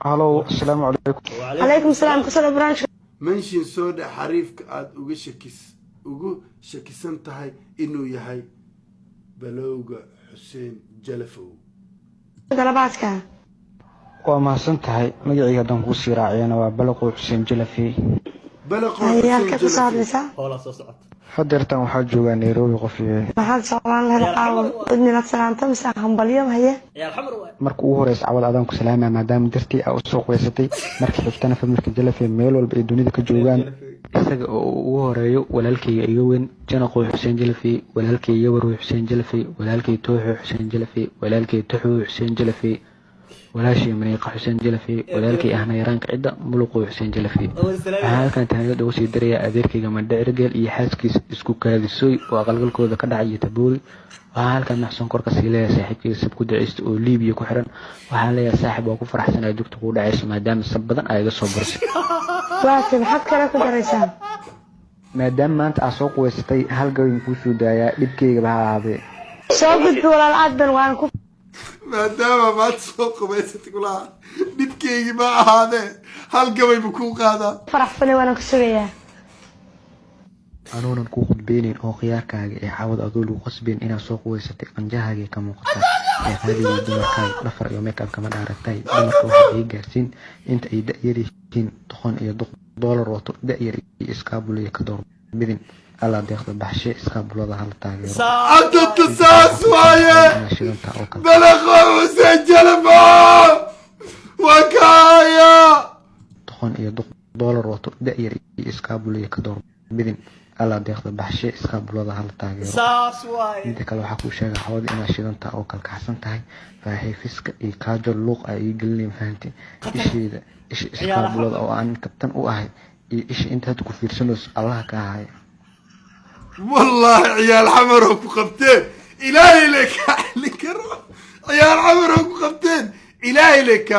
هلو السلام عليكم. عليكم السلام كسر برانش. منشن سودا حريفك aad ugu shakisan tahay inuu yahay balowga Xuseen Jalafow. dalabaadka waa mahadsan tahay magacayga haddaan kuu sii raaciyana waa balaqo Xuseen Jalafi. balaqo ayaalka ku Xuseen saadlisa hoola soo socota hadeertan waxaa joogaa Nairobi qofiye maxaad socdaan lahayd caawan idnina salaanta mise hambalyo haye يا الحمر واي marka ugu horeysa cawad adaan ku salaamay maadaama dartii aa u soo qeysatay marka xigtana familka Jalafi meel walba ay dunida ka joogaan isaga oo ugu horeeyo walaalkayga iga weyn Janaqo Xuseen Jalafi, walaalkay Yawar Xuseen Jalafi, walaalkay Tooxo Xuseen Jalafi, walaalkay Tuxu Xuseen Jalafi, walaashii Maniiqa Xuseen Jalafi, walaalkay ahna yaraanka cidda Muluqo Xuseen Jalafi. waxaan halkan taaniyad ugu sii darayaa adeerkayga Mandhicirgeel iyo xaaskiisa isku kaadisoy oo aqalgalkooda ka dhacay Tabool. waxaan halkan naxsan korka sii leeyahay saaxiibkayga sab ku daceysta oo Liibiya ku xiran. waxaan leeyahay saaxiib waa ku faraxsanahay joogta ku dhaceysa maadaama sab badan ay iga soo barsay. waati maxaad kale ku daraysaa maadaama maanta aa soo quweysatay hal gabayn kuu soo daayaa dhibkayga baa ahaadee. soo gudbi walaal aad ban waan ku maadaama maad soo qubaysatay kula dhibkeygii ma ahaadee hal gabay buu kuu qaadaa faraxsanay waan ku sugayaa anuunan kuu khudbeynin oo khiyaarkaaga ee cawad adoo lagu qasbeen inaad soo quweysatay qanjahaaga ka muuqata ee qaadiga dumarkaaga dhafar iyo make up kama dhaaratay dumarka waxay ii gaarsiin inta ay da'yar yihiin doqon iyo doolar wato da'yar iyo iskaabul iyo ka door bidin alla deeqda baxshe iskaabulada hal taageero عدد تساس وايه shidanta oo kale balaqo Xuseen Jalafow وكايا doqon iyo doolar wato da'yar iyo iskaabul iyo ka door bidin alla deeqda baxshe iskaabulada hal taageero ساس واي inta kale waxaa kuu sheega xawada inaad shidanta oo kale kacsan tahay faaxiifiska iyo kaajo luuq ay ii gelinayaan fahanti isheeda isha iskaabulada oo aan kabtan u ahay iyo isha intaad ku fiirsanayso allaha ka ahay والله عيال حمرهم قبتين إلهي لك عيال حمرهم قبتين إلهي لك